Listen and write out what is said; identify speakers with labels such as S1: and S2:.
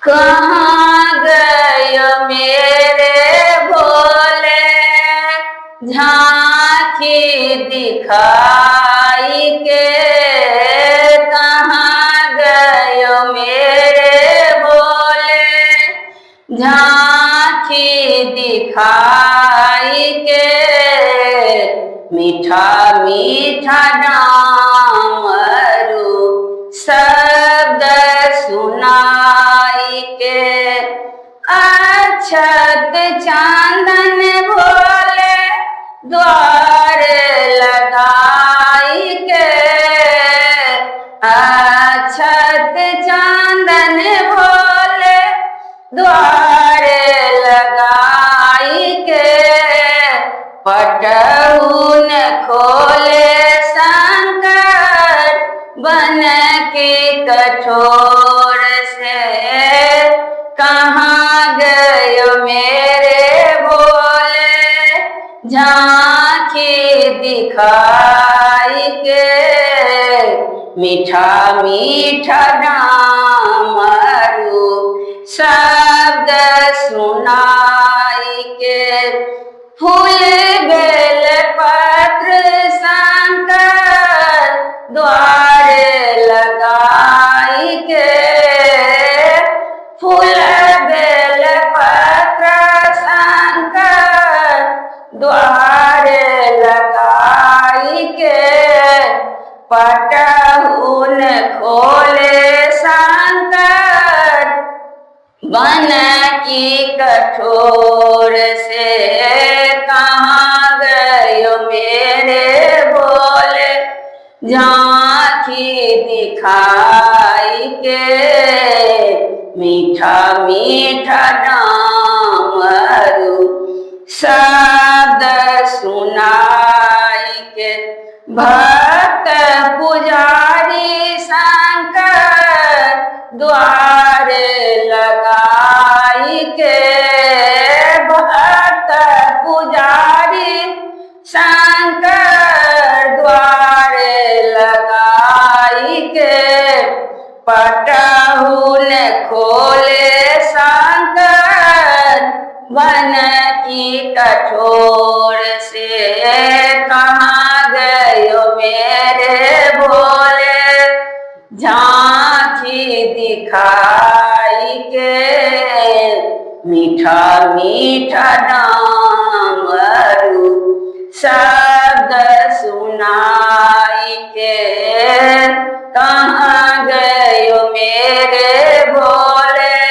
S1: कहाँ गए मेरे भोले, झांकी दिखाई के। कहाँ गए मेरे भोले, झांकी दिखाई के। मीठा मीठा डामरू शब्द सुनाई के। अक्षत चांदन भोले द्वार लगाई के। अक्षत चांदन भोले द्वार लगाई के। पटउन खोले शंकर बन के कठोर से। कहाँ गए मेरे भोले, झांकी दिखाई के। मीठा मीठा डामरू शब्द सुनाई के। फूल बेल पत्र शंकर द्वार लगाई के। फूल बेल पत्र शंकर द्वार लगाई के। पटउन खोले शंकर बन की कठोर से। कहाँ गए मेरे भोले, झांकी दिखाई के। मीठा मीठा डामरू शब्द सुनाई के। भक्त पुजारी शंकर द्वार लगाई के। भक्त पुजारी शंकर द्वार लगाई के। पटउन खोले शंकर बन की कठोर से। कहाँ गए मेरे भोले, झांकी दिखाई के। मीठा मीठा डामरू शब्द सुनाई के। कहाँ गए मेरे भोले।